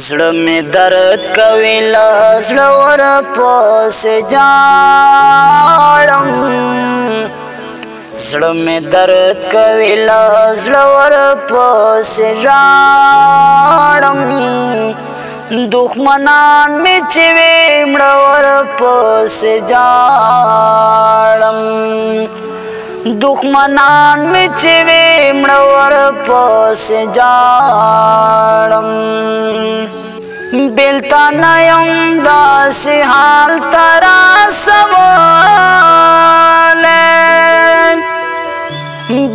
زړه مې درد کوي له زړه ورپسې ژاړم زړه مې درد کوي له زړه ورپسې ژاړم دښمنان مې چې وي مړه ورپسې ژاړم دښمنان مې چې وي مړه ورپسې ژاړم بېلته نه یم داسې حال ته رسولی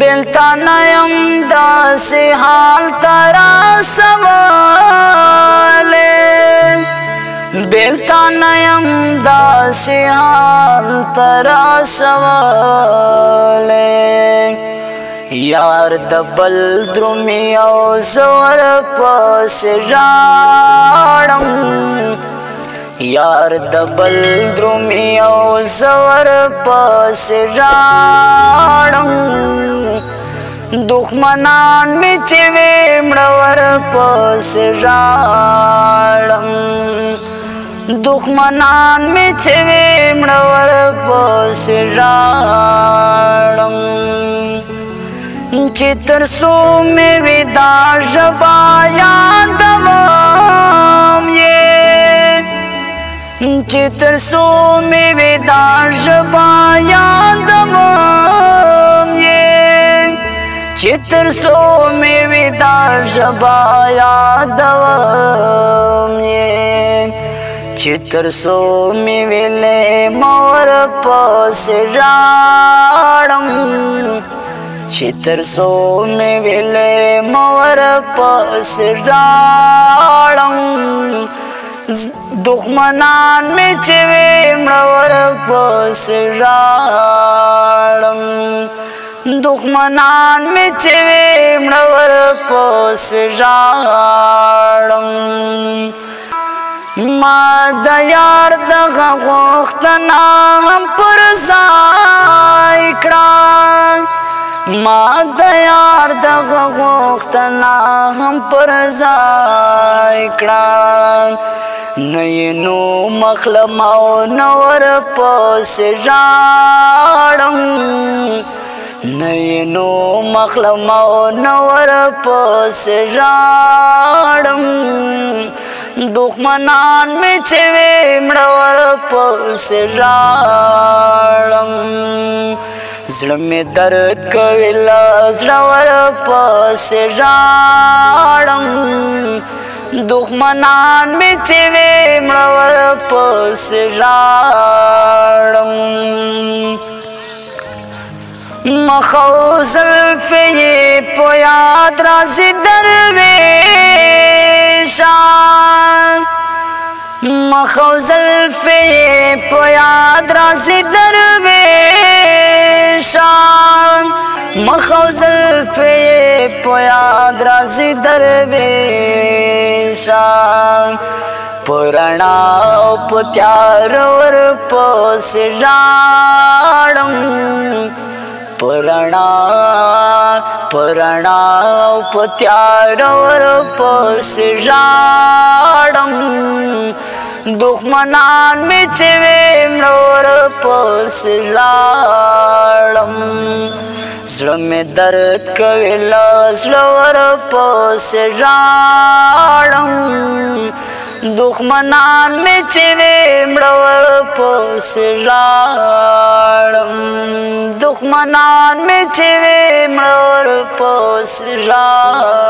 بېلته نه یم داسې حال ته رسولی بېلته نه یم داسې حال ته رسولی یار د بل درومي او زه ورپسې ژاړم یار د بل درومي او زه ورپسې ژاړم دښمنان مې چې وي مړه ورپسې ژاړم دښمنان مې چې وي مړه ورپسې ژاړم چې تر څو مې وي دا ژبه یادوم یې چې تر څو مې وي دا ژبه یادوم یې چې تر څو مې وي دا ژبه یادوم یې چې تر څو مې ویلې ما ورپسې ژاړم چې تر څو مې ویلې ما ورپسې ژاړم دښمنان مې چې وي مړه ورپسې ژاړم دښمنان مې چې وي مړه ورپسې ژاړم ما د یار دغه غوښتنه هم پر ځای کړه ما د یار دغه غوښتنه هم پر ځای کړه نه یې نو مخلم او نه ورپسې ژاړم نه یې نو مخلم او نه ورپسې ژاړم دښمنان مې چې وي مړه ورپسې ژاړم زړه مې درد کوي له زړه ورپسې ژاړم دښمنان مې چې وي مړه ورپسې ژاړم مخ او زلفې یې په یاد راځي درویشه مخ او زلفې یې په یاد راځي درویشه مخ او زلفې یې په یاد راځي درویشه په رڼا او په تیاره ورپسې ژاړم په رڼا او په تیاره ورپسې ژاړم دښمنان مې چې وي مړه ورپسې ژاړم زړه مې درد کوي له زړه ورپسې ژاړم دښمنان مې چې وي مړه ورپسې ژاړم دښمنان مې چې وي مړه ورپسې ژاړم